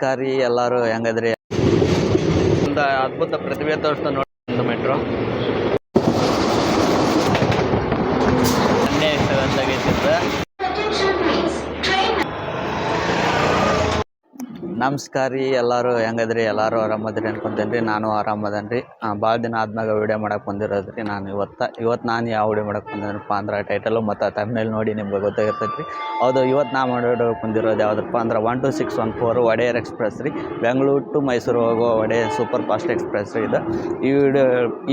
ಕಾರಿ ಎಲ್ಲರೂ ಹೆಂಗದ್ರಿ ಒಂದು ಅದ್ಭುತ ಪ್ರತಿಭೆ ತೋರಿಸ್ತಾ ನೋಡಿ ಒಂದು ಮೆಟ್ರೋ ಸಂಡೇ ಆಗೈತಿತ್ತು. ನಮಸ್ಕಾರ ರೀ ಎಲ್ಲರೂ ಹೆಂಗದ್ರಿ ಎಲ್ಲರೂ ಆರಾಮದ್ರಿ ಅನ್ಕೊಂತೇನ್ರಿ. ನಾನು ಆರಾಮದನ್ರಿ. ಭಾಳ ದಿನ ಆದ್ಮ್ಯಾಗ ವಿಡಿಯೋ ಮಾಡಕ್ಕೆ ಬಂದಿರೋದ್ರಿ. ನಾನು ಇವತ್ತು ನಾನು ಯಾವ ವಿಡಿಯೋ ಮಾಡಕ್ಕೆ ಬಂದಿದ್ರಪ್ಪ ಅಂದ್ರೆ ಟೈಟಲು ಮತ್ತು ತಮ್ನೇಲ್ ನೋಡಿ ನಿಮ್ಗೆ ಗೊತ್ತಾಗಿರ್ತೈತೆ ರೀ. ಹೌದು, ಇವತ್ತು ನಾ ಮಾಡೋಕೆ ಬಂದಿರೋದು ಯಾವುದಪ್ಪ ಅಂದ್ರೆ 12614 ಒಡೆಯರ್ ಎಕ್ಸ್ಪ್ರೆಸ್ ರೀ. ಬೆಂಗಳೂರು ಟು ಮೈಸೂರು ಹೋಗೋ ಒಡೆಯರ್ ಸೂಪರ್ ಫಾಸ್ಟ್ ಎಕ್ಸ್ಪ್ರೆಸ್ ರೀ ಇದು.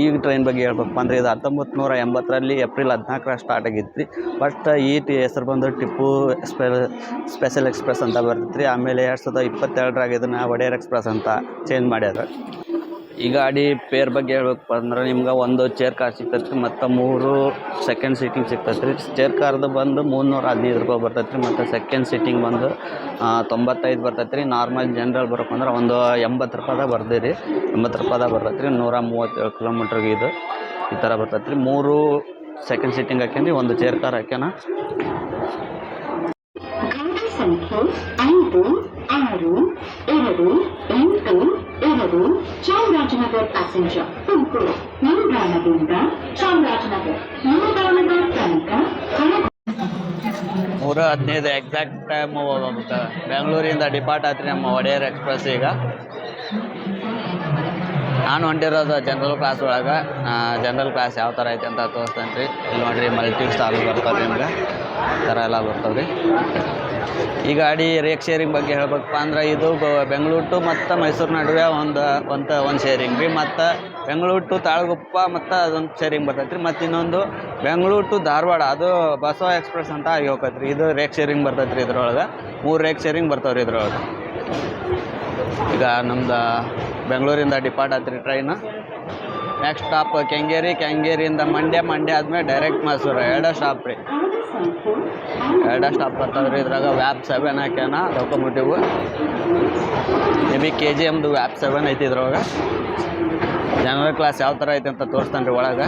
ಈ ಟ್ರೈನ್ ಬಗ್ಗೆ ಹೇಳ್ಬೇಕಪ್ಪ ಅಂದ್ರೆ ಇದು 1980ರಲ್ಲಿ ಏಪ್ರಿಲ್ 14 ಸ್ಟಾರ್ಟ್ ಆಗಿತ್ತು ರೀ. ಫಸ್ಟ್ ಹೆಸರು ಬಂದು ಟಿಪ್ಪು ಸ್ಪೆಷಲ್ ಎಕ್ಸ್ಪ್ರೆಸ್ ಅಂತ ಬರ್ತೈತೆ ರೀ. ಆಮೇಲೆ 2022ರಾಗ ಇದನ್ನು ಒಡೆಯರ್ ಎಕ್ಸ್ಪ್ರೆಸ್ ಅಂತ ಚೇಂಜ್ ಮಾಡ್ಯಾರ. ಈ ಗಾಡಿ ಪೇರ್ ಬಗ್ಗೆ ಹೇಳ್ಬೇಕಪ್ಪ ಅಂದ್ರೆ ನಿಮ್ಗೆ ಒಂದು ಚೇರ್ ಕಾರ್ ಸಿಗ್ತೈತೆ ರೀ ಮತ್ತು 3 ಸೆಕೆಂಡ್ ಸೀಟಿಂಗ್ ಸಿಗ್ತೈತೆ ರೀ. ಚೇರ್ ಕಾರ್ದು ಬಂದು 315 ರೂಪಾಯಿ ಬರ್ತೈತೆ ರೀ ಮತ್ತು ಸೆಕೆಂಡ್ ಸೀಟಿಂಗ್ ಬಂದು 95 ಬರ್ತೈತೆ ರೀ. ನಾರ್ಮಲ್ ಜನರಲ್ ಬರೋಕಂದ್ರೆ ಒಂದು 80 ರೂಪಾಯಿದಾಗ ಬರ್ತೀರಿ. 80 ರೂಪಾಯಿದಾಗ ಬರ್ತೈತೆ ರೀ. 137 ಕಿಲೋಮೀಟ್ರಿಗೆ ಇದು ಈ ಥರ ಬರ್ತೈತೆ ರೀ. 3 ಸೆಕೆಂಡ್ ಸೀಟಿಂಗ್ ಹಾಕ್ಯಂಡು ಒಂದು ಚೇರ್ ಕಾರ್ ಹಾಕ್ಯಾನ. ಸಂಖ್ಯೆ 5, 6, 2, 8, 2 ಚಾಮರಾಜನಗರ ಪ್ಯಾಸೆಂಜರ್ ತುಮಕೂರು ನಿಲ್ದಾಣದಿಂದ ಚಾಮರಾಜನಗರ ನಿಲ್ದಾಣದ ತನಕ 3:15 ಎಕ್ಸಾಕ್ಟ್ ಟೈಮ್ ಬೆಂಗಳೂರಿಂದ ಡಿಪಾರ್ಟ್ ಆತ್ರಿ ನಮ್ಮ ಒಡೆಯರ್ ಎಕ್ಸ್ಪ್ರೆಸ್. ಈಗ ನಾನು ಹೊಂಟಿರೋದು ಜನರಲ್ ಕ್ಲಾಸ್ ಒಳಗೆ. ಜನರಲ್ ಕ್ಲಾಸ್ ಯಾವ ಥರ ಐತೆ ಅಂತ ತೋರಿಸ್ತೇನೆ ರೀ. ಇಲ್ಲಿ ನೋಡಿರಿ ಮಲ್ಟಿ ಸ್ಟಾಲ್ ಬರ್ತಾವೆ ನಿಮ್ಗೆ ಈ ಥರ ಎಲ್ಲ ಬರ್ತಾವೆ ರೀ. ಈ ಗಾಡಿ ರೇಕ್ ಶೇರಿಂಗ್ ಬಗ್ಗೆ ಹೇಳ್ಬೇಕಪ್ಪ ಅಂದ್ರೆ ಇದು ಬೆಂಗಳೂರು ಟು ಮತ್ತು ಮೈಸೂರು ನಡುವೆ ಒಂದು ಶೇರಿಂಗ್ ರೀ. ಮತ್ತು ಬೆಂಗಳೂರು ಟು ತಾಳಗುಪ್ಪ ಮತ್ತು ಅದೊಂದು ಶೇರಿಂಗ್ ಬರ್ತೈತೆ ರೀ. ಮತ್ತು ಇನ್ನೊಂದು ಬೆಂಗಳೂರು ಟು ಧಾರವಾಡ ಅದು ಬಸವ ಎಕ್ಸ್ಪ್ರೆಸ್ ಅಂತ ಆಗಿ ಹೋಗತ್ತೆ ರೀ. ಇದು ರೇಕ್ ಶೇರಿಂಗ್ ಬರ್ತೈತೆ ರೀ. ಇದ್ರೊಳಗೆ 3 ರೇಕ್ ಶೇರಿಂಗ್ ಬರ್ತಾವೆ ರೀ ಇದ್ರೊಳಗೆ. ಈಗ ನಮ್ದು ಬೆಂಗಳೂರಿಂದ ಡಿಪಾರ್ಟ್ ಆತ್ರಿ ಟ್ರೈನು. ನೆಕ್ಸ್ಟ್ ಸ್ಟಾಪ್ ಕೆಂಗೇರಿಯಿಂದ ಮಂಡ್ಯ ಆದಮೇಲೆ ಡೈರೆಕ್ಟ್ ಮೈಸೂರು 2 ಸ್ಟಾಪ್ ರೀ. 2 ಸ್ಟಾಪ್ ಬರ್ತಾವೆ ರೀ. ಇದ್ರಾಗ ವ್ಯಾಪ್ 7 ಹಾಕ್ಯಾನ ಲೋಕೋಮೋಟಿವ್. ಮೇ ಬಿ KGMದು ವ್ಯಾಪ್ 7 ಐತಿ ಇದ್ರೊಳಗೆ. ಜನರಲ್ ಕ್ಲಾಸ್ ಯಾವ ಥರ ಐತೆ ಅಂತ ತೋರಿಸ್ತಾನೆ ರೀ ಒಳಗೆ.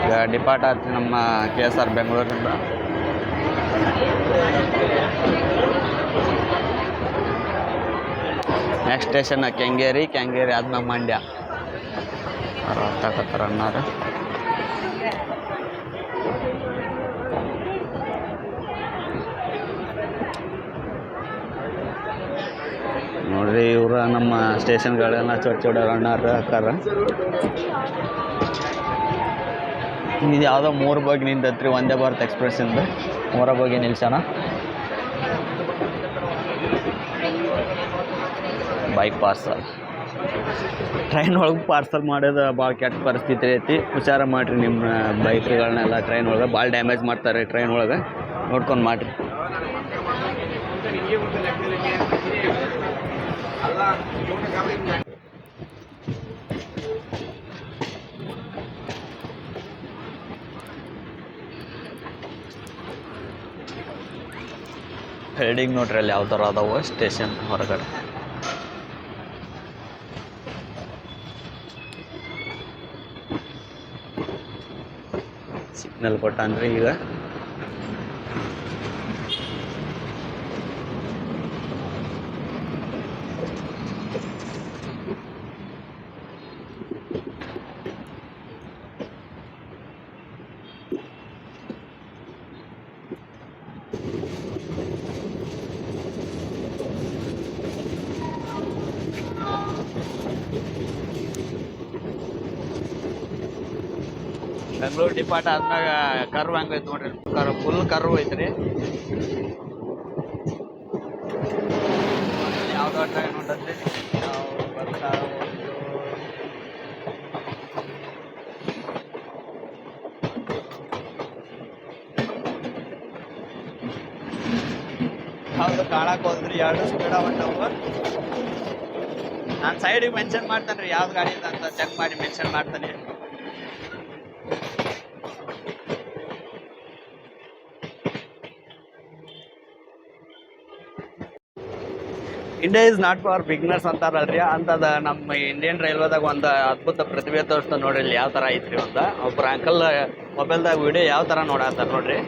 ಈಗ ಡಿಪಾರ್ಟ್ ಆತ್ರಿ ನಮ್ಮ KSR ಬೆಂಗಳೂರಿಂದ. ನೆಕ್ಸ್ಟ್ ಸ್ಟೇಷನ್ ಕೆಂಗೇರಿ ಆದ್ಮೇಲೆ ಮಂಡ್ಯ ಹತ್ತಾಕತ್ತಾರ ಅನ್ನಾರ. ನೋಡ್ರಿ ಇವ್ರ ನಮ್ಮ ಸ್ಟೇಷನ್ಗಳೆಲ್ಲ ಚೋಟ ಅಣ್ಣಾರ ಹಾಕಾರ. ಇದು ಯಾವುದೋ 3 ಬಗ್ಗೆ ನಿಂತೈತ್ರಿ ಒಂದೇ ಭಾರತ್ ಎಕ್ಸ್ಪ್ರೆಸ್ಸಿಂದ 3 ಬಗ್ಗೆ ನಿಲ್ಸೋಣ. ಬೈಕ್ ಪಾರ್ಸಲ್ ಟ್ರೈನ್ ಒಳಗೆ ಪಾರ್ಸಲ್ ಮಾಡೋದು ಭಾಳ ಕೆಟ್ಟ ಪರಿಸ್ಥಿತಿ ಐತಿ. ಹುಷಾರ ಮಾಡಿರಿ ನಿಮ್ಮ ಬೈಕ್ಗಳನ್ನೆಲ್ಲ. ಟ್ರೈನ್ ಒಳಗೆ ಭಾಳ ಡ್ಯಾಮೇಜ್ ಮಾಡ್ತಾರೆ ಟ್ರೈನ್ ಒಳಗೆ, ನೋಡ್ಕೊಂಡು ಮಾಡಿರಿ. ಹೆಡಿಂಗ್ ನೋಡ್ರಿ ಅಲ್ಲಿ ಯಾವ ಥರ ಅದಾವ ಸ್ಟೇಷನ್ ಹೊರಗಡೆ. ಸಿಗ್ನಲ್ ಕೊಟ್ಟಾನ್ರಿ ಈಗ. ಬೆಂಗಳೂರು ಡಿಪಾರ್ಟ್ ಆದ್ಮ್ಯಾಗ ಕರ್ವ್ ಹಂಗೈತೆ ನೋಡ್ರಿ. ಫುಲ್ ಕರ್ವ್ ಐತ್ರಿ. ಯಾವ್ದೋ ಟ್ರೈನ್ ಹೊಂಟೈತಿ. ಯಾವ್ದು ಕಾಣಕ್ಕೆ ಹೋದ್ರಿ 2 ಸ್ಪೀಡ ಹೊಂಟವು. ನಾನು ಸೈಡಿಗೆ ಮೆನ್ಷನ್ ಮಾಡ್ತೇನೆ ರೀ ಯಾವ್ದು ಗಾಡಿ ಇದೆ ಅಂತ ಚೆಕ್ ಮಾಡಿ ಮೆನ್ಷನ್ ಮಾಡ್ತಾನೆ. India is not for beginners ಅಂತಾರಲ್ರಿ. ಅಂತದ ನಮ್ಮ ಇಂಡಿಯನ್ ರೈಲ್ವೆದಾಗ ಒಂದು ಅದ್ಭುತ ಪ್ರತಿಭೆ ತೋರಿಸ್ತಾ ನೋಡ್ರಿ ಇಲ್ಲಿ ಯಾವ ಥರ ಐತ್ರಿ. ಒಬ್ಬರು ಅಂಕಲ್ ಮೊಬೈಲ್ದಾಗ ವಿಡಿಯೋ ಯಾವ ಥರ ನೋಡತ್ತಾರ ನೋಡ್ರಿ.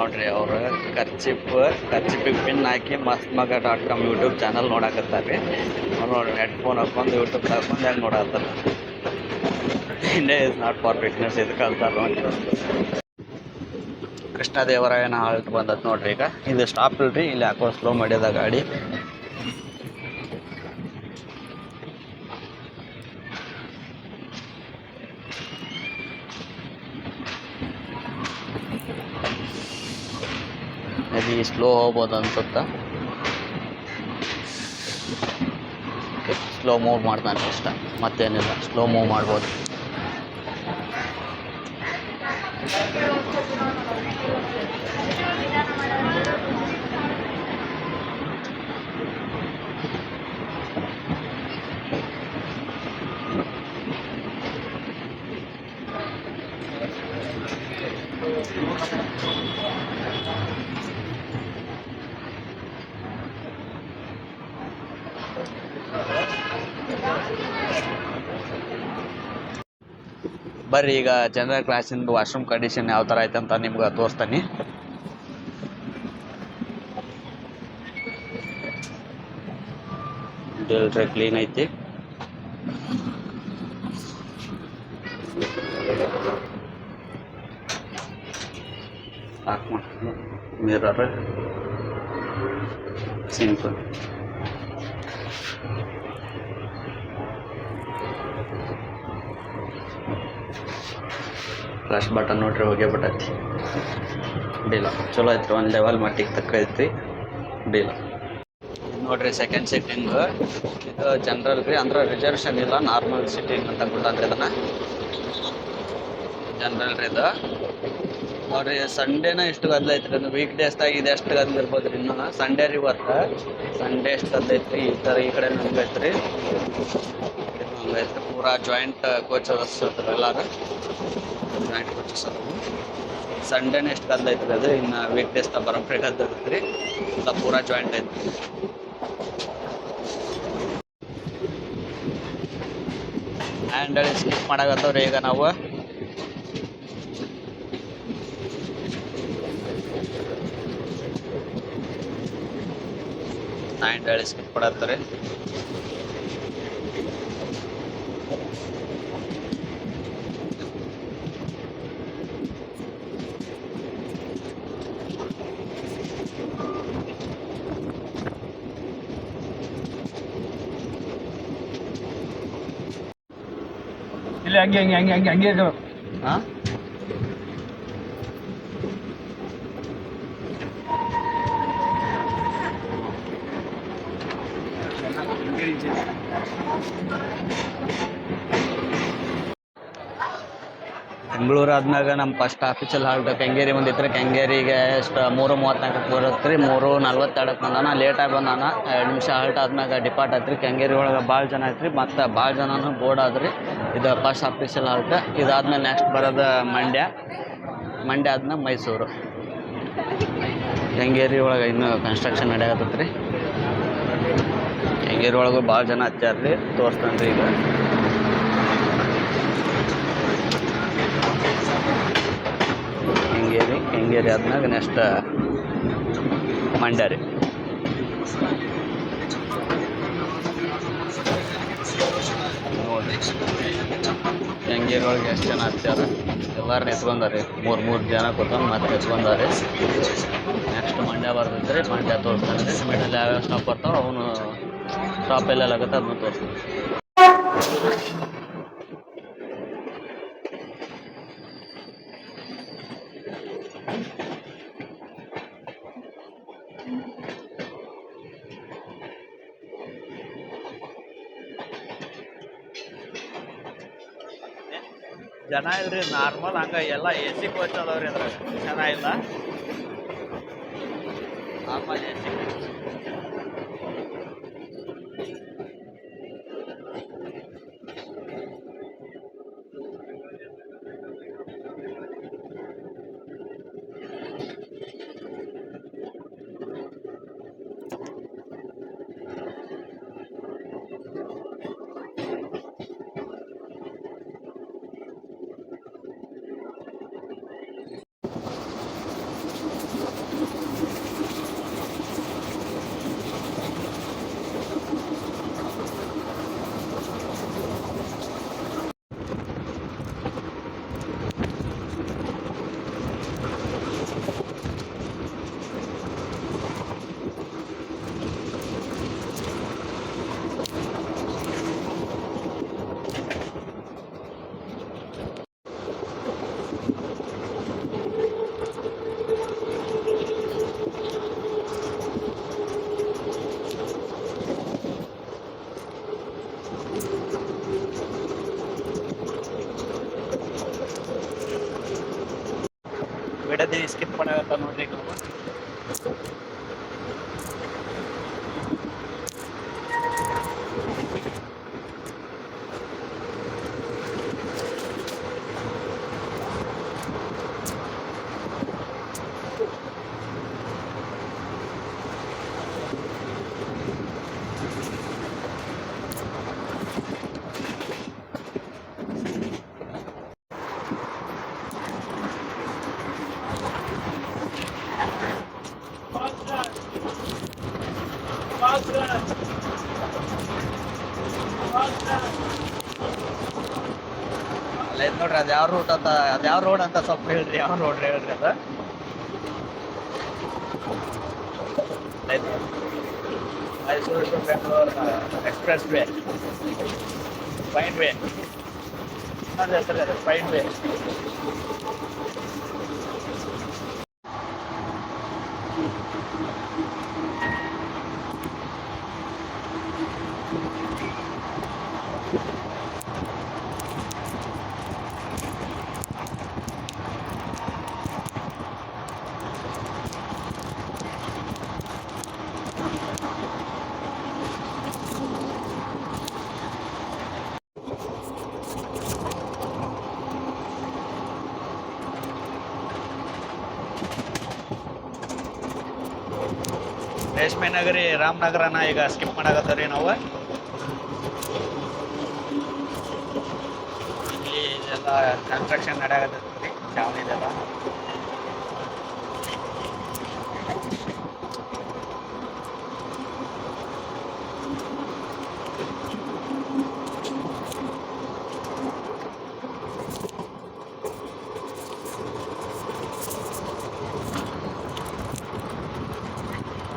ನೋಡ್ರಿ ಅವ್ರು ಖರ್ಚಿಪಿಗೆ ಪಿನ್ ಹಾಕಿ mastmaga.com ಯೂಟ್ಯೂಬ್ ಚಾನಲ್ ನೋಡಾಕತ್ತಾರೆ ರೀ. ಅವ್ರು ನೋಡ್ರಿ ಹೆಡ್ಫೋನ್ ಹಾಕೊಂಡು ಯೂಟ್ಯೂಬ್ ಹಾಕೊಂಡು ಹೆಂಗೆ ನೋಡಾಕತ್ತಾರ. India is not for fitness ಇದು ಕಲ್ತಾರ ನೋಡಿ. ಕೃಷ್ಣದೇವರಾಯನ ಹಾಲ್ಟ್ ಬಂದತ್ ನೋಡ್ರಿ. ಈಗ ಇದು ಸ್ಟಾಪ್ ಇಲ್ರಿ, ಇಲ್ಲಿ ಯಾಕೋ ಸ್ಲೋ ಮಾಡ್ಯದ ಗಾಡಿ. ಮೇಬಿ ಸ್ಲೋ ಹೋಗ್ಬೋದು ಅನ್ಸುತ್ತಾ. ಸ್ಲೋ ಮೂವ್ ಮಾಡ್ತಾನೆ ಇಷ್ಟ, ಮತ್ತೇನಿಲ್ಲ, ಸ್ಲೋ ಮೂವ್ ಮಾಡ್ಬೋದು. ಬರ್ರಿ ಈಗ ಜನರಲ್ ಕ್ಲಾಸಿಂದು ವಾಶ್ರೂಮ್ ಕಂಡೀಷನ್ ಯಾವ ಥರ ಐತೆ ಅಂತ ನಿಮ್ಗೆ ತೋರಿಸ್ತಾನೆ. ಡೆಲ್ಟ್ರೆ ಕ್ಲೀನ್ ಐತಿ. Mirror simple. ಫ್ಲಾಶ್ ಬಟನ್ ನೋಡ್ರಿ ಹೋಗೇ ಬಿಟ್ಟೈತಿ. ಅಡ್ಡಿಲ್ಲ, ಚಲೋ ಐತ್ರಿ, ಒಂದು ಲೆವೆಲ್ ಮಟ್ಟಿಗೆ ತಕ್ಕ ಐತ್ರಿ, ಅಡ್ಡಿಲ್ಲ. ನೋಡ್ರಿ ಸೆಕೆಂಡ್ ಸಿಟ್ಟಿಂಗ್ ಇದು ಜನರಲ್ ರೀ, ಅಂದ್ರೆ ರಿಸರ್ವೇಷನ್ ಇಲ್ಲ, ನಾರ್ಮಲ್ ಸಿಟ್ಟಿಂಗ್ ಅಂತ ಕೊಟ್ಟಾನ್ರಿ. ಇದನ್ನ ಜನರಲ್ ರೀ ಇದು. ನೋಡ್ರಿ ಸಂಡೇನ ಎಷ್ಟು ಗದ್ದಲ ಐತ್ರಿ, ಅದು ವೀಕ್ ಡೇಸ್ದಾಗ ಇದು ಎಷ್ಟು ಗದ್ದಲ ಇರ್ಬೋದು ರೀ. ಇನ್ನು ಸಂಡೇ ರೀ, ಇವತ್ತು ಸಂಡೇ ಎಷ್ಟು ಗದ್ದಲ ಐತ್ರಿ. ಈ ಥರ ಈ ಕಡೆ ಹಂಗೈತ್ರಿ, ಹಂಗೈತ್ರಿ. ಪೂರಾ ಜಾಯಿಂಟ್ ಕೋಚಸ್ ಎಲ್ಲಾರು ಜಾಯಿಂಟ್ ಕೋಚಸ್ ಅದಾವು. ಸಂಡೇನ ಎಷ್ಟು ಗದ್ದಲ ಐತ್ರಿ ಅದು. ಇನ್ನು ವೀಕ್ ಡೇಸ್ದಾಗ ಬರೋಬ್ಬರಿ ಗದ್ದಲ ಐತ್ರಿ, ಎಲ್ಲ ಪೂರಾ ಜಾಯಿಂಟ್ ಐತ್ರಿ. ಹ್ಯಾಂಡಲ್ ಸ್ಕಿಪ್ ಮಾಡಾಕತ್ತವ್ರಿ ಈಗ ನಾವು. ಹ್ಯಾಂಡಲ್ ಸ್ಕಿಪ್ ಮಾಡತ್ತಾರೆ. ಇಲ್ಲಿ ಹಂಗೆ ಹಂಗೆ ಹಂಗೆ ಹಂಗೆ ಹಂಗೆ ಇದು. ಹಾಂ ಬೆಂಗಳೂರು ಆದ್ಮ್ಯಾಗ ನಮ್ಮ ಫಸ್ಟ್ ಆಫೀಸಲ್ಲಿ ಹಾಲ್ಟ್ ಕೆಂಗೇರಿ ಬಂದಿತ್ತು ರೀ. ಕೆಂಗೇರಿಗೆ ಎಷ್ಟು 3:34 ಬರುತ್ತೆ ರೀ. 3:42 ಬಂದಾನ, ಲೇಟಾಗಿ ಬಂದಾನ. 2 ನಿಮಿಷ ಹಾಲ್ಟ್ ಆದ್ಮ್ಯಾಗ ಡಿಪಾರ್ಟ್ ಆಯ್ತು ರೀ. ಕೆಂಗೇರಿ ಒಳಗೆ ಭಾಳ ಜನ ಐತ್ರಿ, ಮತ್ತು ಭಾಳ ಜನನೂ ಬೋರ್ಡ್ ಆದ್ರಿ. ಇದು ಫಸ್ಟ್ ಆಫೀಸಲ್ ಹಾಲ್ಟ್. ಇದಾದ್ಮೇಲೆ ನೆಕ್ಸ್ಟ್ ಬರೋದು ಮಂಡ್ಯ ಆದ್ಮೇಲೆ ಮೈಸೂರು. ಕೆಂಗೇರಿ ಒಳಗೆ ಇನ್ನೂ ಕನ್ಸ್ಟ್ರಕ್ಷನ್ ನಡೆಯಕತ್ತೈತೆ ರೀ. ಕೆಂಗೇರಿ ಒಳಗೂ ಭಾಳ ಜನ ಹಚ್ಚಾರ ರೀ, ತೋರಿಸ್ತಾನೆ ರೀ ಈಗ. ಕೆಂಗೇರಿ ಆದ್ಮ್ಯಾಗ ನೆಕ್ಸ್ಟ್ ಮಂಡ್ಯ ರೀ. ನೋಡಿರಿ ಕೆಂಗೇರಿ ಒಳಗೆ ಎಷ್ಟು ಜನ ಹಚ್ಚಾರ, ಎಲ್ಲರೂ ಎತ್ಕೊಂಡಾರೆ. 3 ಜನ ಕೂತ್ಕೊಂಡು ಮತ್ತೆ ಎತ್ಕೊಂಡಾರೆ. ನೆಕ್ಸ್ಟ್ ಮಂಡ್ಯ ಬರ್ತೈತೆ ರೀ, ಮಂಡ್ಯ ತೋರಿಸ್ತಾನೆ ರೀ. ಮಂಡ್ಯದಲ್ಲಿ ಯಾವ್ಯಾವ ಸ್ಟಾಪ್ ಬರ್ತಾವೆ ಅವನು ಸ್ಟಾಪ್ ಎಲ್ಲೆಲ್ಲ ಆಗುತ್ತೆ ಅದನ್ನು ತೋರಿಸ್ತಾನೆ. ಜನ ಇಲ್ರಿ, ನಾರ್ಮಲ್ ಹಂಗ ಎಲ್ಲ AC ಕೋಚ್ ಅದಾವ್ರಿ. ಅದ್ರಾಗ ಜನ ಇಲ್ಲ, normal AC coach. Bidadi skip ಮಾಡಾಕತ್ತ ನೋಡ್ರಿ ನಾವು. ಅಲ್ಲೈತ್ ನೋಡ್ರಿ, ಅದ್ ಯಾವ ರೂಟ್ ಅಂತ, ಅದ್ ಯಾವ ರೋಡ್ ಅಂತ ಸ್ವಲ್ಪ ಹೇಳ್ರಿ. ಯಾವ ರೋಡ್ ಹೇಳ್ರಿ ಅದ? Mysuru to Bengaluru express way, fine way. ಇನ್ನೊಂದು ಹೆಸರು ಅದು, ಫೈನ್ ವೇ. ರೇಷ್ಮೆ ನಗರಿ ರಾಮನಗರನ ಈಗ ಸ್ಕಿಪ್ ಮಾಡಾಕತ್ತೀವಿ ನಾವು. ಇಲ್ಲಿ ಇದೆಲ್ಲ ಕನ್ಸ್ಟ್ರಕ್ಷನ್ ನಡೆಯಾಕತ್ತೈತಿ, ಚಾವಣಿದೆಲ್ಲ.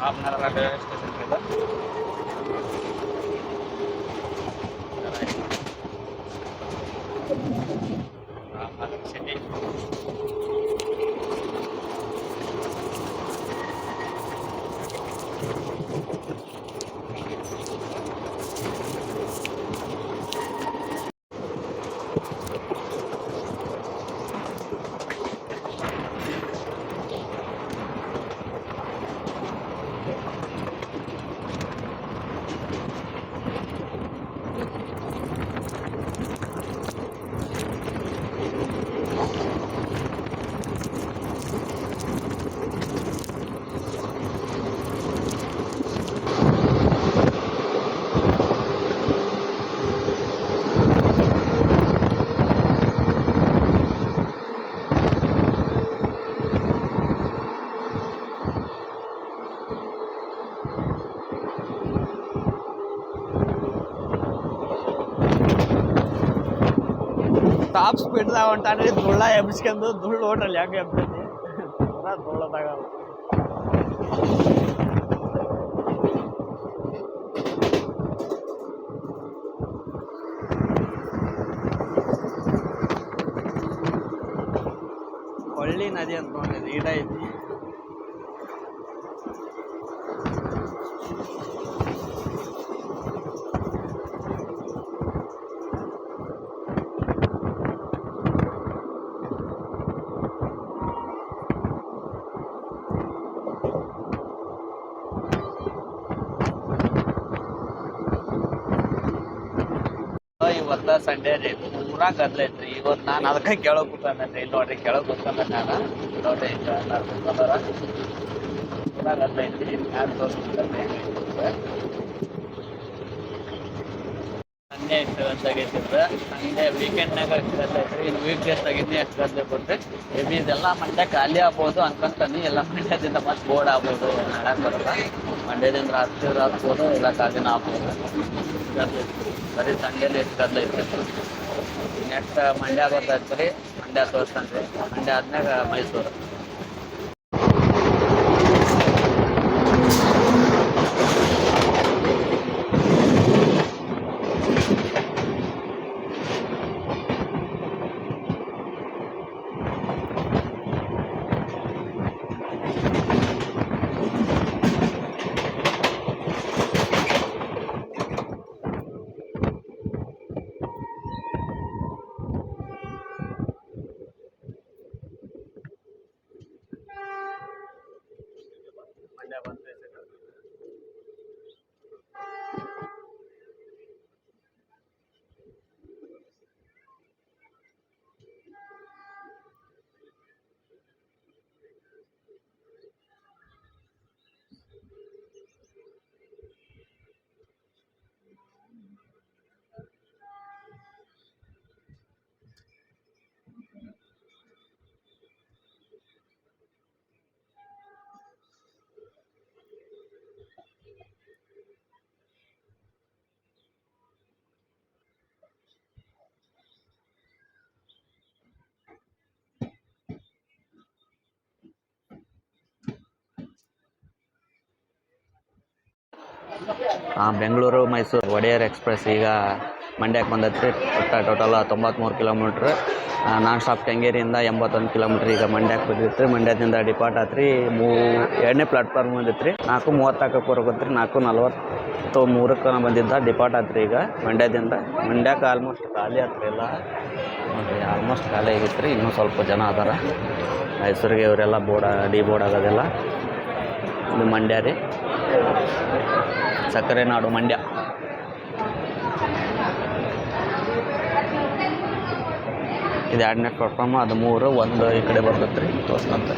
ರಾಮನಗರ ರೈಲ್ವೆ ಸ್ಟೇಷನ್ ಇದೆ. ರಾಮನಗರ ಸಿಟಿ. ಟಾಪ್ ಸ್ಪೀಡ್ದಾಗ ಹೊಂಟಾನ್ರಿ, ಧೂಳ ಎಬ್ಸ್ಕೊಂಡು. ಧೂಳು ನೋಡ್ರಲ್ಲಿ ಹೆಂಗೆ ಎಬ್ತೈತಿ, ಪೂರಾ ಧೂಳದಾಗ. ಹೊಳ್ಳಿ ನದಿ ಅಂತ ನೋಡ್ರಿ, ಈಡ ಐತಿ. ಇವತ್ತ ಸಂಡೇ ರೀ, ಪೂರಾ ಗದ್ಲ ಐತ್ರಿ. ಇವತ್ತು ನಾನು ಅದಕ್ಕೆ ಕೆಳಗೆ ಕೂತ್ಕೊಂಡ್ರಿ. ಇಲ್ಲಿ ನೋಡ್ರಿ, ಕೆಳಗೆ ಕೂತ್ಕೊಂಡ ನಾನು ನೋಡ್ರಿ, ಕೂತ್ಕೊಂಡಾರ ಪೂರಾ ಗದ್ಲ ಐತಿ. ಯಾರು ತೋರಿಸ್ತಾರೆ ಸಂಡೇ ಎಷ್ಟು ಗದ್ಲಾಗೈತಿದ್ರೆ, ಸಂಡೇ ವೀಕೆಂಡ್ನಾಗ ಎಷ್ಟು ಗದ್ಲ ಐತ್ರಿ. ಇನ್ನು ವೀಕ್ ಡೇಸ್ದಾಗ ಇನ್ನೂ ಎಷ್ಟು ಗದ್ಲ ಕೊಟ್ರಿ. ಮೇಬಿ ಇದೆಲ್ಲ ಮಂಡ್ಯ ಖಾಲಿ ಆಗ್ಬೋದು ಅನ್ಕೊಂತಾನೆ. ಎಲ್ಲ ಮಂಡ್ಯದಿಂದ ಮತ್ತೆ ಬೋರ್ಡ್ ಆಗ್ಬೋದು, ಮಾಡಕ್ ಬರಲ್ಲ. ಮಂಡ್ಯದಿಂದ ರಾತ್ರಿ ಆಗ್ಬೋದು, ಇಲ್ಲ ಖಾಲಿನ ಆಗ್ಬೋದು. ಗದ್ಲ ಬರೀ ಸಂಡೇಲಿ ಎಷ್ಟು ಗದ್ಲ ಐತಿ. ನೆಕ್ಸ್ಟ್ ಮಂಡ್ಯ ಬರ್ತೈತೆ ರೀ, ಮಂಡ್ಯ ತೋರಿಸ್ತಾನೆ ರೀ. ಮಂಡ್ಯ ಆದ್ಮ್ಯಾಗ ಮೈಸೂರು. ಬೆಂಗಳೂರು ಮೈಸೂರು ಒಡೆಯರ್ ಎಕ್ಸ್ಪ್ರೆಸ್ ಈಗ ಮಂಡ್ಯಕ್ಕೆ ಬಂದೈತ್ರಿ. Total 93 kilometre. ನಾನ್ ಸ್ಟಾಪ್ ಕೆಂಗೇರಿಯಿಂದ 81 ಕಿಲೋಮೀಟ್ರ್ ಈಗ ಮಂಡ್ಯಕ್ಕೆ ಬಂದಿತ್ತು. ಮಂಡ್ಯದಿಂದ ಡಿಪಾರ್ಟ್ ಆತ್ರಿ. 2ನೇ ಪ್ಲಾಟ್ಫಾರ್ಮ್ ಬಂದಿತ್ತು ರೀ. 4:30ಕ್ಕೆ ಹೊರಗುತ್ತೆ ರೀ. 4:43ಕ್ಕೆ ಬಂದಿದ್ದ ಡಿಪಾರ್ಟ್ ಆತ್ರಿ ಈಗ ಮಂಡ್ಯದಿಂದ. ಮಂಡ್ಯಕ್ಕೆ ಆಲ್ಮೋಸ್ಟ್ ಖಾಲಿ ಆತ್ರಿ ಎಲ್ಲ ನೋಡಿರಿ, ಆಲ್ಮೋಸ್ಟ್ ಖಾಲಿ ಆಗಿತ್ತು ರೀ. ಇನ್ನೂ ಸ್ವಲ್ಪ ಜನ ಅದಾರ. ಮೈಸೂರಿಗೆ ಇವರೆಲ್ಲ ಬೋರ್ಡ್ ಆಗೋದಿಲ್ಲ. ಇದು ಮಂಡ್ಯ ರೀ, ಸಕ್ಕರೆ ನಾಡು ಮಂಡ್ಯ. ಇದು 2ನೇ ಪ್ಲಾಟ್ಫಾರ್ಮ್, ಅದು 3, 1 ಈ ಕಡೆ ಬರ್ತೈತೆ ರೀ ತೋರ್ಸ್ಕೊಂತ.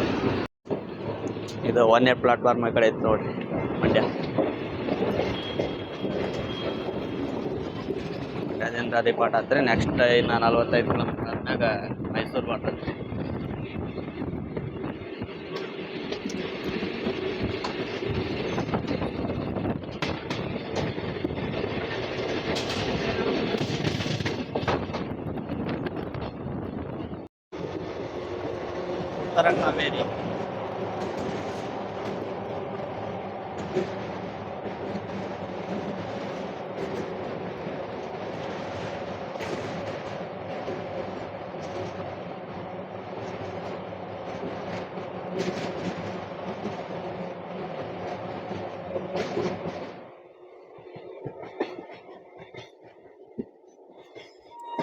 ಇದು 1ನೇ ಪ್ಲಾಟ್ಫಾರ್ಮ್ ಈ ಕಡೆ ಐತೆ ನೋಡಿರಿ ಮಂಡ್ಯ. ಮಂಡ್ಯದಿಂದ ಡಿಪಾರ್ಟ್ ಆತ್ರಿ. ನೆಕ್ಸ್ಟ್ ಇನ್ನು 45 ಕಿಲೋಮೀಟ್ರ್ ಆದ್ಮ್ಯಾಗ ಮೈಸೂರು ಬರ್ತೈತೆ. ಉತ್ತರ ಕಾವೇರಿ.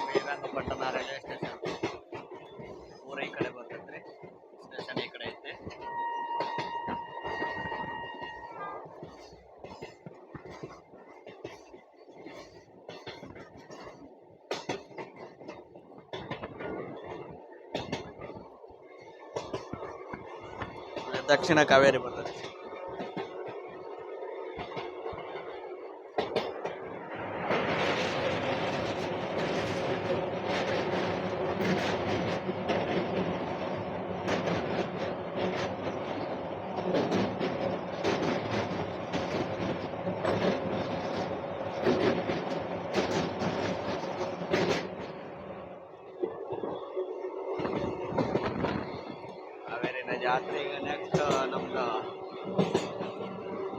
ಶ್ರೀರಂಗಪಟ್ಟಣ ರೈಲ್ವೆ ಸ್ಟೇಷನ್ ಊರ ಈ ಕಡೆ ಬರ್ತೈತೆ ರೀ. ಸ್ಟೇಷನ್ ಈ ಕಡೆ ಐತೆ. ದಕ್ಷಿಣ ಕಾವೇರಿ ಬರ್ತದೆ. ಜಾತ್ರೆ ಈಗ ನೆಕ್ಸ್ಟ್ ನಮ್ದು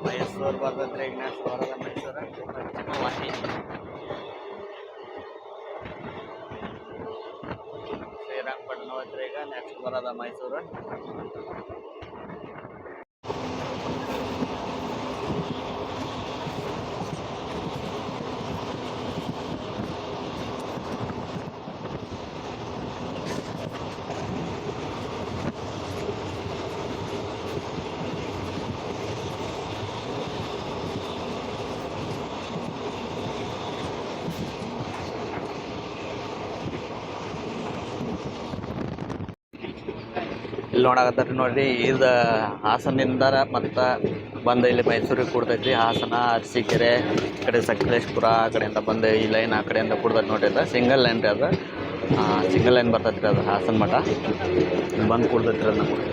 ಮೈಸೂರು ಬರ್ತೈತೆ ರೀ. ಈಗ ನೆಕ್ಸ್ಟ್ ಬರೋದ ಮೈಸೂರು ವಾಹಿ. ಶ್ರೀರಂಗಪಟ್ಟಣ ಹೋಯ್ತು ಈಗ ನೆಕ್ಸ್ಟ್ ಬರೋದ ಮೈಸೂರು. ಇಲ್ಲಿ ನೋಡಾಕತ್ತಾರೆ ನೋಡ್ರಿ, ಇದು ಹಾಸನದಿಂದ ಮತ್ತು ಬಂದು ಇಲ್ಲಿ ಮೈಸೂರಿಗೆ ಕೂಡ್ತೈತಿ. ಹಾಸನ, ಅರಸೀಕೆರೆ, ಈ ಕಡೆ ಸಕಲೇಶ್ಪುರ ಆ ಕಡೆಯಿಂದ ಬಂದು ಈ ಲೈನ್ ಆ ಕಡೆಯಿಂದ ಕೂಡ್ತೈತಿ ನೋಡ್ರಿ. ಅದು ಸಿಂಗಲ್ ಲೈನ್ ರೀ. ಅದು ಸಿಂಗಲ್ ಲೈನ್ ಬರ್ತೈತಿ ರೀ. ಅದು ಹಾಸನ ಮಠ ಬಂದು ಕೂಡ್ತೈತಿ ರೀ. ಅದು ನಮಗೆ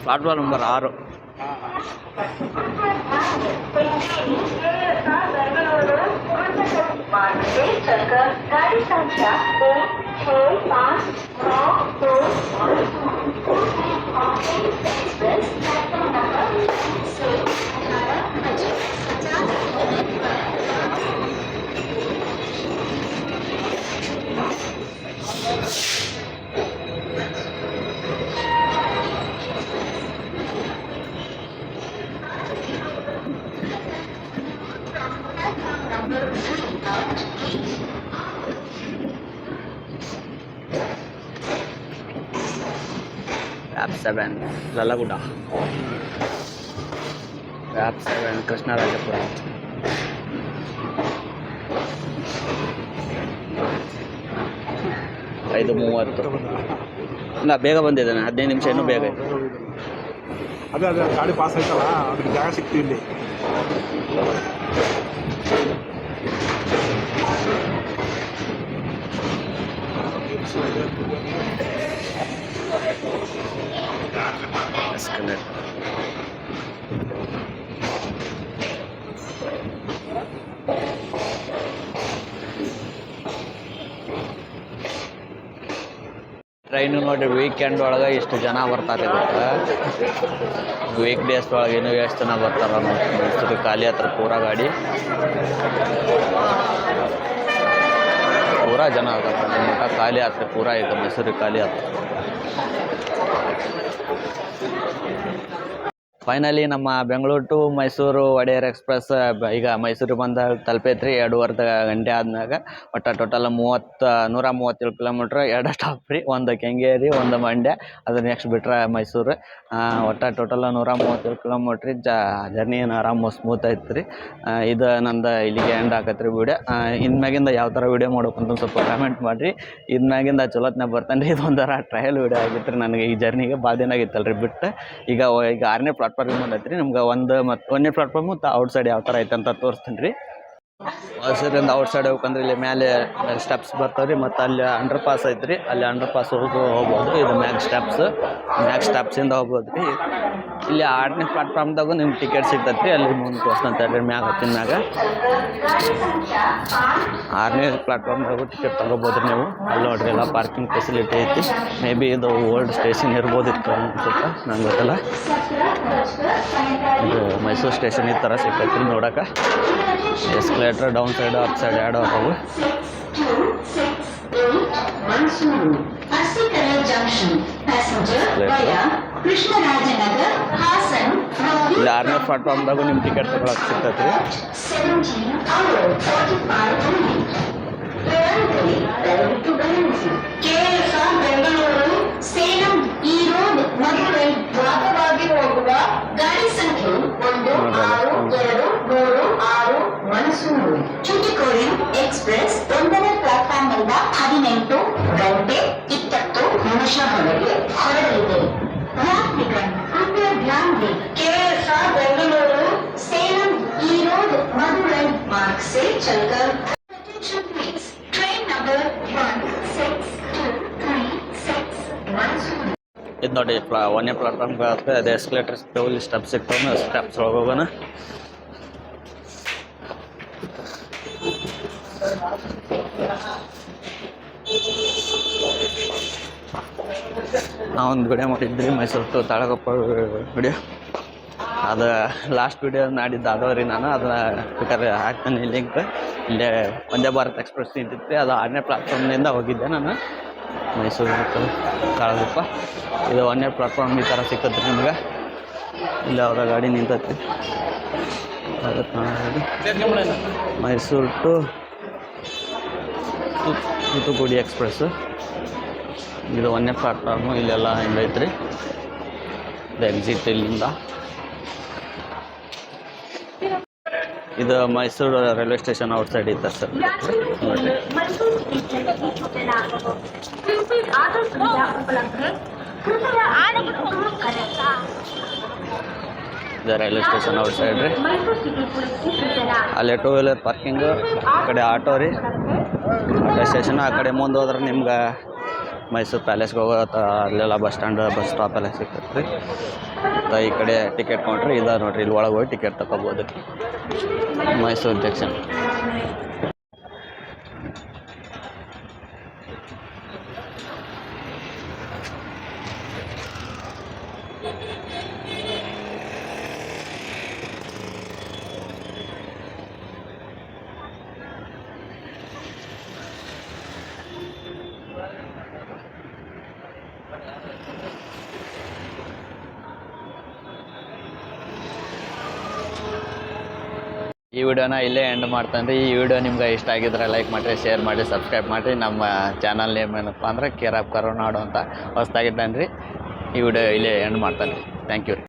ಪ್ಲಾಟ್ಫಾರ್ಮ್ ನಂಬರ್ 6. गाड़ी संख्या 7 ಲಲ್ಲಗುಡ್ಡ, ವ್ಯಾಪ್ 7 ಕೃಷ್ಣರಾಜಪುರ. ಐದು 30 ಇಲ್ಲ, ಬೇಗ ಬಂದಿದ್ದಾನೆ. 15 ನಿಮಿಷ ಇನ್ನೂ ಬೇಗ ಇದೆ. ಅದೇ ಗಾಡಿ ಪಾಸ್ ಆಯ್ತಲ್ಲ, ಅದಕ್ಕೆ ಜಾಗ ಸಿಕ್ತು ಇಲ್ಲಿ. ಎಸ್ಕಲೇಟರ್ ಟ್ರೈನು ನೋಡಿ ವೀಕೆಂಡ್ ಒಳಗೆ ಇಷ್ಟು ಜನ ಬರ್ತಾರೆ ಇವತ್ತು. ವೀಕ್ ಡೇಸ್ ಒಳಗೆ ಇನ್ನೂ ಎಷ್ಟು ಜನ ಬರ್ತಾರ ಮೈಸೂರು ಖಾಲಿ ಹತ್ರ ಪೂರಾ ಗಾಡಿ ಪೂರಾ ಜನ ಆಗತ್ತೆ. ಮಠ ಖಾಲಿ ಆತ್ರಿ ಪೂರಾ ಈಗ ಮೈಸೂರಿಗೆ ಖಾಲಿ ಆತ. ಫೈನಲಿ ನಮ್ಮ ಬೆಂಗಳೂರು ಟು ಮೈಸೂರು ಒಡೆಯರ್ ಎಕ್ಸ್ಪ್ರೆಸ್ ಈಗ ಮೈಸೂರಿಗೆ ಬಂದ ತಲುಪೈತ್ರಿ. 2.5 ಗಂಟೆ ಆದ್ಮ್ಯಾಗ ಒಟ್ಟು ಟೋಟಲ್ 137 ಕಿಲೋಮೀಟ್ರ್, 2 ಸ್ಟಾಪ್ ರೀ. ಒಂದು ಕೆಂಗೇರಿ, ಒಂದು ಮಂಡ್ಯ, ಅದು ನೆಕ್ಸ್ಟ್ ಬಿಟ್ರೆ ಮೈಸೂರು. ಒಟ್ಟು ಟೋಟಲ್ 137 ಕಿಲೋಮೀಟ್ರ್ ಜರ್ನಿ ಏನು ಆರಾಮ ಸ್ಮೂತ್ ಐತೆ ರೀ. ಇದು ನಂದು ಇಲ್ಲಿಗೆ ಎಂಡ್ ಆಕತ್ರಿ ವಿಡಿಯೋ. ಇನ್ಮ್ಯಾಗಿಂದ ಯಾವ ಥರ ವಿಡಿಯೋ ಮಾಡ್ಬೇಕಂತ ಸ್ವಲ್ಪ ಕಮೆಂಟ್ ಮಾಡಿರಿ. ಇನ್ಮ್ಯಾಗಿಂದ ಚಲೋತ್ನಾಗ ಬರ್ತಾನೆ ರೀ. ಇದೊಂಥರ ಟ್ರಯಲ್ ವಿಡಿಯೋ ಆಗಿತ್ತು ರೀ ನನಗೆ. ಈ ಜರ್ನಿಗೆ ಭಾಳ ದಿನ ಆಗಿತ್ತಲ್ಲ ರೀ ಬಿಟ್ಟು. ಈಗ 6ನೇ ಪ್ಲಾಟ್ಫಾರ್ಮ್ ಬಂದೈತೆ ರೀ. ನಿಮ್ಗೆ 1ನೇ ಪ್ಲಾಟ್ಫಾರ್ಮ್ ಮತ್ತು ಔಟ್ಸೈಡ್ ಯಾವ ಥರ ಐತೆ ಅಂತ ತೋರಿಸ್ತೀನಿ ರೀ. ಮೈಸೂರಿಂದ ಔಟ್ಸೈಡ್ ಹೋಗ್ಬೇಕಂದ್ರೆ ಇಲ್ಲಿ ಮೇಲೆ ಸ್ಟೆಪ್ಸ್ ಬರ್ತಾವೆ ರೀ. ಮತ್ತು ಅಲ್ಲಿ ಅಂಡರ್ ಪಾಸ್ ಐತೆ ರೀ. ಅಲ್ಲಿ ಅಂಡರ್ ಪಾಸ್ ಹೋಗ್ಬೋದು. ಇದು ಮ್ಯಾಗ್ ಸ್ಟೆಪ್ಸಿಂದ ಹೋಗ್ಬೋದು ರೀ. ಇಲ್ಲಿ 6ನೇ ಪ್ಲಾಟ್ಫಾರ್ಮ್ದಾಗೂ ನಿಮ್ಗೆ ಟಿಕೆಟ್ ಸಿಗ್ತೈತೆ ರೀ. ಅಲ್ಲಿ ಮುಂದೆ ತೋರಿಸ್ತಂತ ರೀ ಮ್ಯಾಗ ಹತ್ತಿನ ಮ್ಯಾಗ 6ನೇ ಪ್ಲಾಟ್ಫಾರ್ಮ್ದಾಗೂ ಟಿಕೆಟ್ ತೊಗೋಬೋದು ರೀ ನೀವು. ಅಲ್ಲಿ ನೋಡ್ರಿ ಎಲ್ಲ ಪಾರ್ಕಿಂಗ್ ಫೆಸಿಲಿಟಿ ಐತಿ. ಮೇ ಬಿ ಇದು ಓಲ್ಡ್ ಸ್ಟೇಷನ್ ಇರ್ಬೋದಿತ್ತು ಅನ್ಸುತ್ತೆ, ನಂಗೆ ಗೊತ್ತಿಲ್ಲ. ಇದು ಮೈಸೂರು ಸ್ಟೇಷನ್ ಈ ಥರ ಸಿಗ್ತೈತೆ ರೀ ನೋಡೋಕೆ. Escalator down side up side ಎರಡು ಅದಾವು. ಇಲ್ಲಿ 6ನೇ ಪ್ಲಾಟ್ಫಾರ್ಮ್ದಾಗೂ ನಿಮ್ಮ ಟಿಕೆಟ್ ತಗೊಳಕ್ಕೆ ಸಿಗ್ತೈತೆ ರೀ. ಚುಟಿಕೋರಿ ಎಕ್ಸ್ಪ್ರೆಸ್ 1ನೇ ಪ್ಲಾಟ್ಫಾರ್ಮ್ ಇಂದ 18 ಗಂಟೆ 20 ನಿಮಿಷಗಳಿಗೆ ಹೊರಡಲಿದೆ. KSR ಬೆಂಗಳೂರು ಸೇಲಂ ಈರೋಡ್ ಮಧುರೈ मार्ग से चलकर ट्रेन नंबर 16236 ಇದು ನೋಡಿ 1ನೇ ಪ್ಲಾಟ್ಫಾರ್ಮ್ ಬರುತ್ತೆ. ಅದು ಎಸ್ಕಲೇಟರ್ ಸಿಗ್ತಾವೆ, ಇಲ್ಲಿ ಸ್ಟೆಪ್ಸ್ ಸಿಗ್ತಾವೆ. ಸ್ಟೆಪ್ಸ್ ಒಳಗೆ ಹೋಗೋಣ. ನಾವೊಂದು ವಿಡಿಯೋ ಮಾಡಿದ್ರಿ ಮೈಸೂರು ಟು ತಾಳಗೊಪ್ಪ ವಿಡಿಯೋ. ಅದು ಲಾಸ್ಟ್ ವಿಡಿಯೋ ಮಾಡಿದ್ದು ಅದವ್ರಿ. ನಾನು ಅದನ್ನ ಬೇಕಾದ್ರೆ ಹಾಕ್ತಾನೆ ಲಿಂಕ್. ಇಲ್ಲೇ ವಂದೇ ಭಾರತ್ ಎಕ್ಸ್ಪ್ರೆಸ್ ನಿಂತಿತ್ತು. ಅದು 6ನೇ ಪ್ಲಾಟ್ಫಾರ್ಮ್ನಿಂದ ಹೋಗಿದ್ದೆ ನಾನು ಮೈಸೂರು ಟು ತಾಳಗೊಪ್ಪ. ಇದು 1ನೇ ಪ್ಲಾಟ್ಫಾರ್ಮ್ ಈ ಥರ ಸಿಕ್ಕತ್ತೆ ನಿಮ್ಗೆ. ಇಲ್ಲಿ ಅವರ ಗಾಡಿ ನಿಂತೈತಿ. Mysuru to Thoothukudi express. ಇದು 1ನೇ ಪ್ಲಾಟ್ಫಾರ್ಮು. ಇಲ್ಲೆಲ್ಲ ಹಿಂಗೈತೆ ರೀ. ಇದು ಎಕ್ಸಿಟ್ ಇಲ್ಲಿಂದ. ಇದು Mysuru railway station out side ಇತ್ತು ಸರ್. ಇದು ರೈಲ್ವೆ ಸ್ಟೇಷನ್ ಔಟ್ ಸೈಡ್ ರೀ. ಅಲ್ಲಿ 2 ವೀಲರ್ ಪಾರ್ಕಿಂಗು, ಆ ಕಡೆ ಆಟೋ ರೀ. Auto station. ಆ ಕಡೆ ಮುಂದೆ ಹೋದ್ರೆ ನಿಮ್ಗೆ ಮೈಸೂರು ಪ್ಯಾಲೇಸ್ಗೆ ಹೋಗೋ ಅಲ್ಲೆಲ್ಲ ಬಸ್ ಸ್ಟ್ಯಾಂಡ್ ಬಸ್ ಸ್ಟಾಪ್ ಎಲ್ಲ ಸಿಗ್ತೈತೆ ರೀ. ಮತ್ತು ಈ ಕಡೆ ಟಿಕೆಟ್ ಕೌಂಟ್ರಿ ಇದೆ ನೋಡಿರಿ. ಇಲ್ಲಿ ಒಳಗೆ ಹೋಗಿ ಟಿಕೆಟ್ ತಗೋಬೋದು ರೀ. ಮೈಸೂರು ಜಂಕ್ಷನ್. ಈ ವಿಡಿಯೋನ ಇಲ್ಲೇ ಎಂಡ್ ಮಾಡ್ತಾನೆ ರೀ. ಈ ವಿಡಿಯೋ ನಿಮ್ಗೆ ಇಷ್ಟ ಆಗಿದ್ರೆ ಲೈಕ್ ಮಾಡಿರಿ, ಶೇರ್ ಮಾಡಿ, ಸಬ್ಸ್ಕ್ರೈಬ್ ಮಾಡಿರಿ. ನಮ್ಮ ಚಾನಲ್ ನೇಮ್ ಏನಪ್ಪ ಅಂದರೆ ಕೇರ್ ಆಫ್ ಕರುನಾಡು ಅಂತ ಹೊಸ್ದಾಗಿದ್ದಾನೆ ರೀ. ಈ ವಿಡಿಯೋ ಇಲ್ಲೇ ಎಂಡ್ ಮಾಡ್ತಾನೆ ರೀ. ಥ್ಯಾಂಕ್ ಯು ರೀ.